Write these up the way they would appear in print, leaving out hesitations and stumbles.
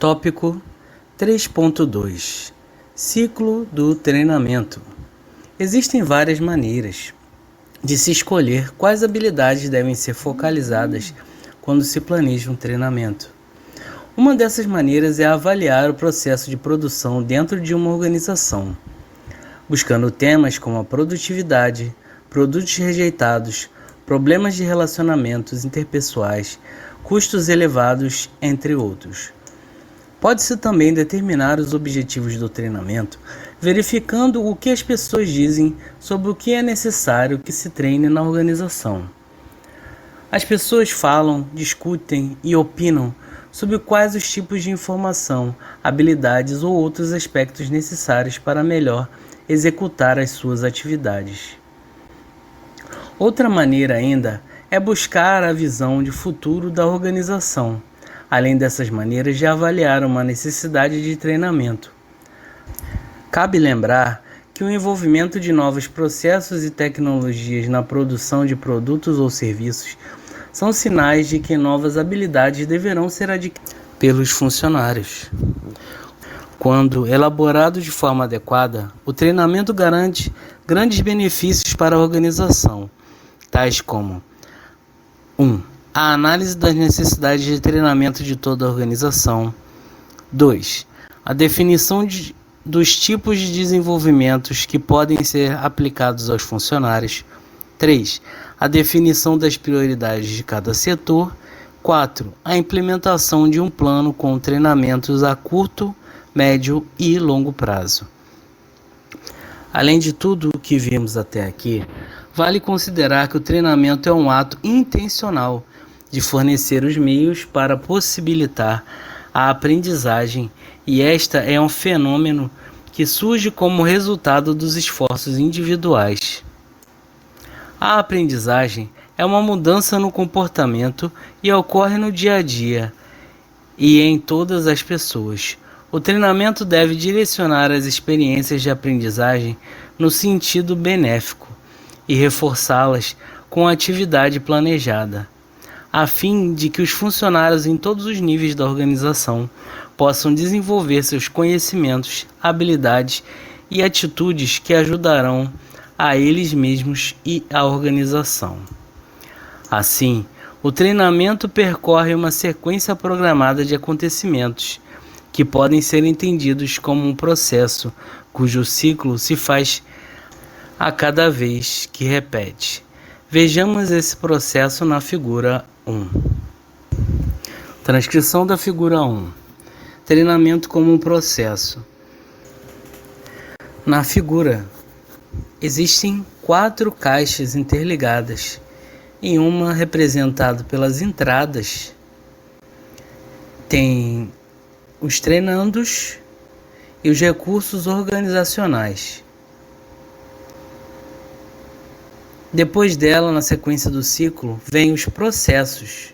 Tópico 3.2 Ciclo do treinamento. Existem várias maneiras de se escolher quais habilidades devem ser focalizadas quando se planeja um treinamento. Uma dessas maneiras é avaliar o processo de produção dentro de uma organização, buscando temas como a produtividade, produtos rejeitados, problemas de relacionamentos interpessoais, custos elevados, entre outros. Pode-se também determinar os objetivos do treinamento, verificando o que as pessoas dizem sobre o que é necessário que se treine na organização. As pessoas falam, discutem e opinam sobre quais os tipos de informação, habilidades ou outros aspectos necessários para melhor executar as suas atividades. Outra maneira ainda é buscar a visão de futuro da organização, além dessas maneiras de avaliar uma necessidade de treinamento. Cabe lembrar que o envolvimento de novos processos e tecnologias na produção de produtos ou serviços são sinais de que novas habilidades deverão ser adquiridas pelos funcionários. Quando elaborado de forma adequada, o treinamento garante grandes benefícios para a organização, tais como 1. A análise das necessidades de treinamento de toda a organização. 2. A definição dos tipos de desenvolvimentos que podem ser aplicados aos funcionários. 3. A definição das prioridades de cada setor. 4. A implementação de um plano com treinamentos a curto, médio e longo prazo. Além de tudo o que vimos até aqui, vale considerar que o treinamento é um ato intencional de fornecer os meios para possibilitar a aprendizagem, e esta é um fenômeno que surge como resultado dos esforços individuais. A aprendizagem é uma mudança no comportamento e ocorre no dia a dia e em todas as pessoas. O treinamento deve direcionar as experiências de aprendizagem no sentido benéfico e reforçá-las com a atividade planejada, a fim de que os funcionários em todos os níveis da organização possam desenvolver seus conhecimentos, habilidades e atitudes que ajudarão a eles mesmos e à organização. Assim, o treinamento percorre uma sequência programada de acontecimentos que podem ser entendidos como um processo cujo ciclo se faz a cada vez que repete. Vejamos esse processo na figura 1. Transcrição da figura 1. Treinamento como um processo. Na figura, existem 4 caixas interligadas, em uma representada pelas entradas. Tem os treinandos e os recursos organizacionais. Depois dela, na sequência do ciclo, vem os processos.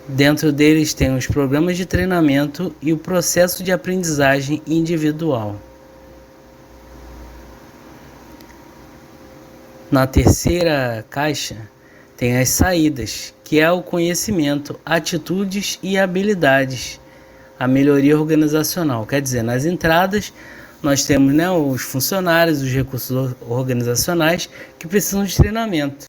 Dentro deles tem os programas de treinamento e o processo de aprendizagem individual. Na terceira caixa, tem as saídas, que é o conhecimento, atitudes e habilidades, a melhoria organizacional. Quer dizer, nas entradas, nós temos os funcionários, os recursos organizacionais que precisam de treinamento.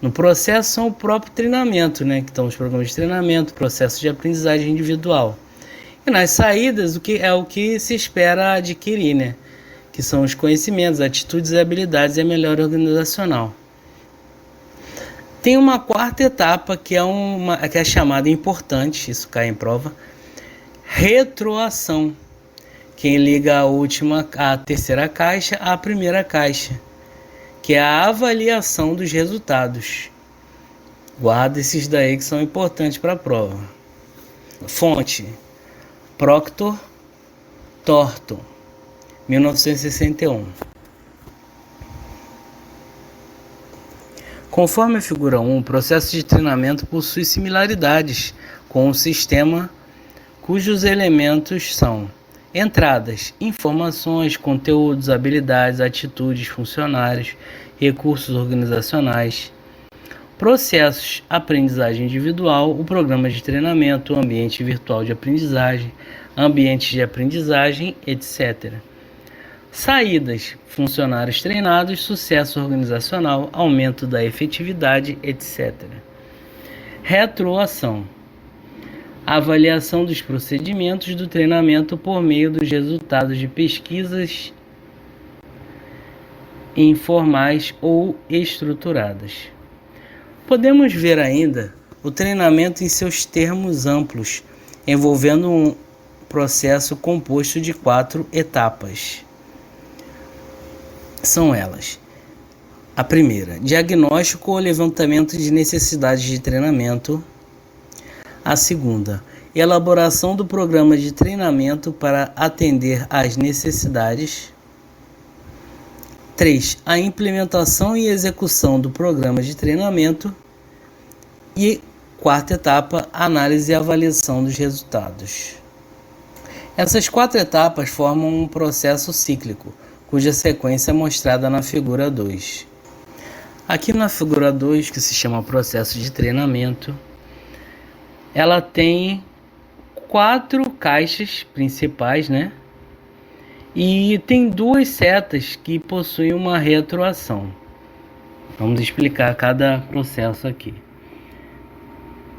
No processo são o próprio treinamento, que estão os programas de treinamento, processo de aprendizagem individual. E nas saídas, o que se espera adquirir, que são os conhecimentos, atitudes e habilidades e a melhora organizacional. Tem uma quarta etapa que é chamada importante, isso cai em prova, retroação. Quem liga a terceira caixa à primeira caixa, que é a avaliação dos resultados. Guarda esses daí que são importantes para a prova. Fonte: Proctor Thornton, 1961. Conforme a figura 1, o processo de treinamento possui similaridades com o sistema cujos elementos são entradas, informações, conteúdos, habilidades, atitudes, funcionários, recursos organizacionais. processos, aprendizagem individual, o programa de treinamento, o ambiente virtual de aprendizagem, ambientes de aprendizagem, etc. Saídas, funcionários treinados, sucesso organizacional, aumento da efetividade, etc. Retroação. Avaliação dos procedimentos do treinamento por meio dos resultados de pesquisas informais ou estruturadas. Podemos ver ainda o treinamento em seus termos amplos, envolvendo um processo composto de 4 etapas. São elas: a primeira, diagnóstico ou levantamento de necessidades de treinamento. A segunda, elaboração do programa de treinamento para atender às necessidades. 3. A implementação e execução do programa de treinamento. E quarta etapa, análise e avaliação dos resultados. Essas 4 etapas formam um processo cíclico, cuja sequência é mostrada na figura 2. Aqui na figura 2, que se chama processo de treinamento, ela tem 4 caixas principais, né? E tem 2 setas que possuem uma retroação. Vamos explicar cada processo aqui.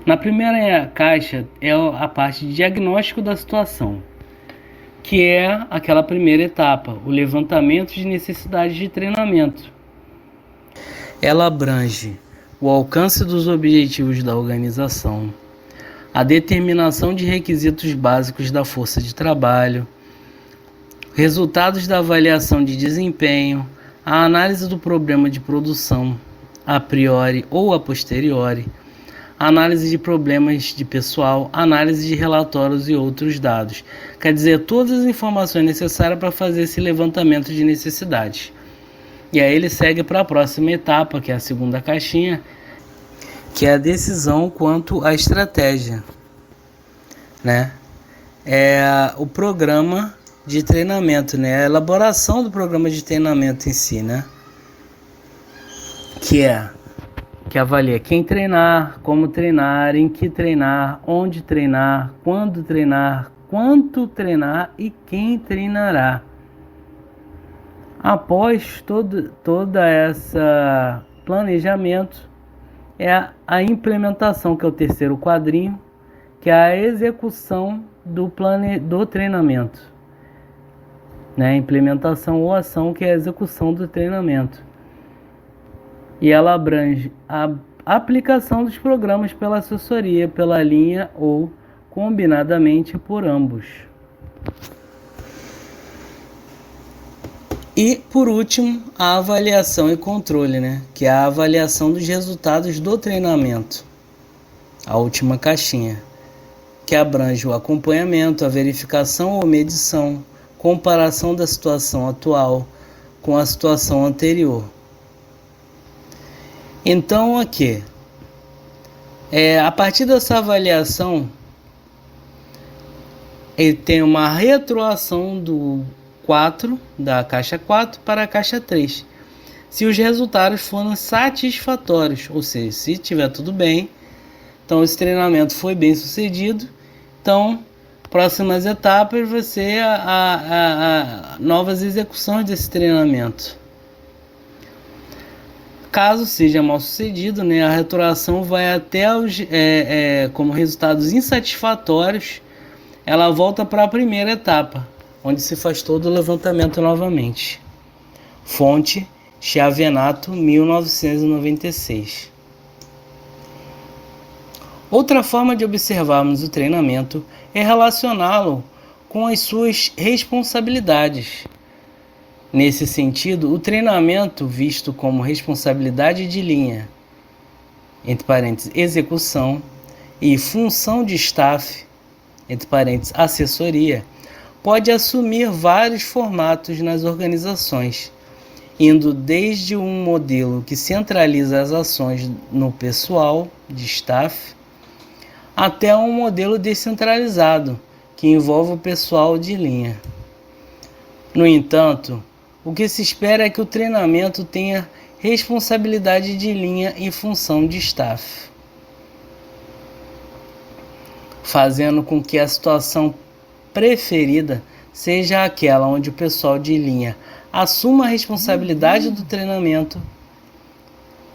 Na primeira caixa é a parte de diagnóstico da situação, que é aquela primeira etapa, o levantamento de necessidades de treinamento. Ela abrange o alcance dos objetivos da organização, a determinação de requisitos básicos da força de trabalho, resultados da avaliação de desempenho, a análise do problema de produção, a priori ou a posteriori, análise de problemas de pessoal, análise de relatórios e outros dados. Quer dizer, todas as informações necessárias para fazer esse levantamento de necessidades. E aí ele segue para a próxima etapa, que é a segunda caixinha, que é a decisão quanto à estratégia, né? É o programa de treinamento, né? A elaboração do programa de treinamento em si, né? Que avalia quem treinar, como treinar, em que treinar, onde treinar, quando treinar, quanto treinar e quem treinará. Após toda essa planejamento, é a implementação, que é o terceiro quadrinho, que é a execução do treinamento, né? Implementação ou ação, que é a execução do treinamento. E ela abrange a aplicação dos programas pela assessoria, pela linha ou combinadamente por ambos. E, por último, a avaliação e controle, né? Que é a avaliação dos resultados do treinamento. A última caixinha, que abrange o acompanhamento, a verificação ou medição, comparação da situação atual com a situação anterior. Então, aqui, a partir dessa avaliação, ele tem uma retroação da caixa 4 para a caixa 3. Se os resultados forem satisfatórios, ou seja, se tiver tudo bem, então esse treinamento foi bem sucedido, então próximas etapas vai ser a novas execuções desse treinamento. Caso seja mal sucedido, né, a retroação vai até como resultados insatisfatórios, ela volta para a primeira etapa, onde se faz todo o levantamento novamente. Fonte: Chiavenato, 1996. Outra forma de observarmos o treinamento é relacioná-lo com as suas responsabilidades. Nesse sentido, o treinamento, visto como responsabilidade de linha, entre parênteses, execução, e função de staff, entre parênteses, assessoria, pode assumir vários formatos nas organizações, indo desde um modelo que centraliza as ações no pessoal de staff, até um modelo descentralizado, que envolve o pessoal de linha. No entanto, o que se espera é que o treinamento tenha responsabilidade de linha e função de staff, fazendo com que a situação preferida seja aquela onde o pessoal de linha assuma a responsabilidade do treinamento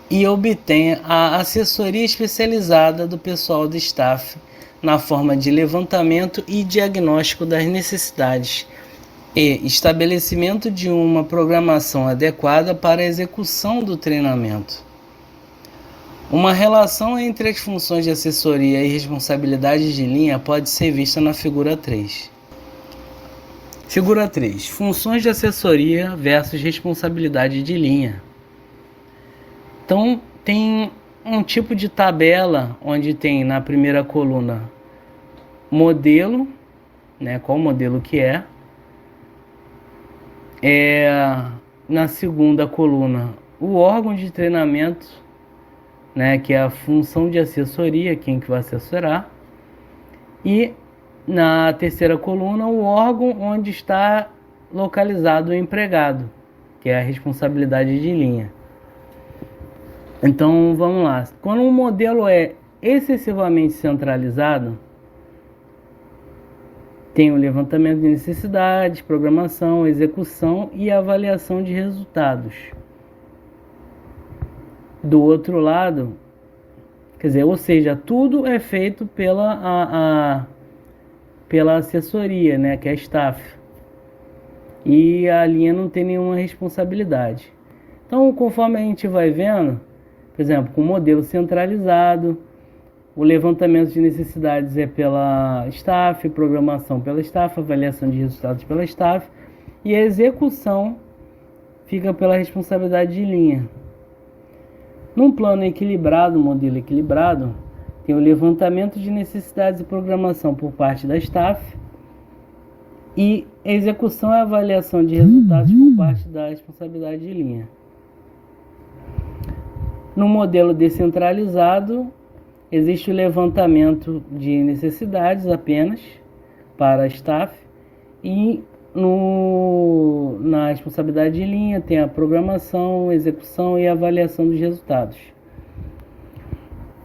e obtenha a assessoria especializada do pessoal do staff na forma de levantamento e diagnóstico das necessidades e estabelecimento de uma programação adequada para a execução do treinamento. Uma relação entre as funções de assessoria e responsabilidades de linha pode ser vista na figura 3. Figura 3. Funções de assessoria versus responsabilidade de linha. Então, tem um tipo de tabela onde tem na primeira coluna modelo, né, qual modelo que é. Na segunda coluna o órgão de treinamento, né, que é a função de assessoria, quem que vai assessorar. E na terceira coluna o órgão onde está localizado o empregado, que é a responsabilidade de linha. Então vamos lá. Quando um modelo é excessivamente centralizado, tem o levantamento de necessidades, programação, execução e avaliação de resultados. Do outro lado, quer dizer, ou seja, tudo é feito pela assessoria, né, que é a staff. E a linha não tem nenhuma responsabilidade. Então, conforme a gente vai vendo, por exemplo, com o modelo centralizado, o levantamento de necessidades é pela staff, programação pela staff, avaliação de resultados pela staff, e a execução fica pela responsabilidade de linha. Num plano equilibrado, modelo equilibrado, tem o levantamento de necessidades e programação por parte da staff, e a execução e avaliação de resultados por parte da responsabilidade de linha. No modelo descentralizado, existe o levantamento de necessidades apenas para a staff, e na responsabilidade de linha tem a programação, execução e avaliação dos resultados.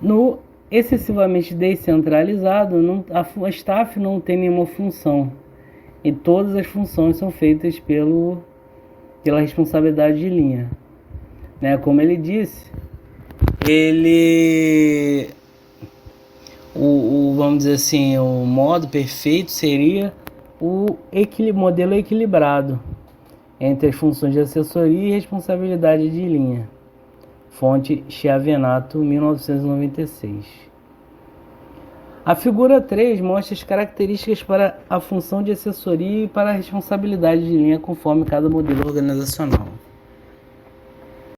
No excessivamente descentralizado, a staff não tem nenhuma função, e todas as funções são feitas pela responsabilidade de linha. Né? Como ele disse, vamos dizer assim, o modo perfeito seria o modelo equilibrado entre as funções de assessoria e responsabilidade de linha. Fonte Chiavenato, 1996. A figura 3 mostra as características para a função de assessoria e para a responsabilidade de linha conforme cada modelo organizacional.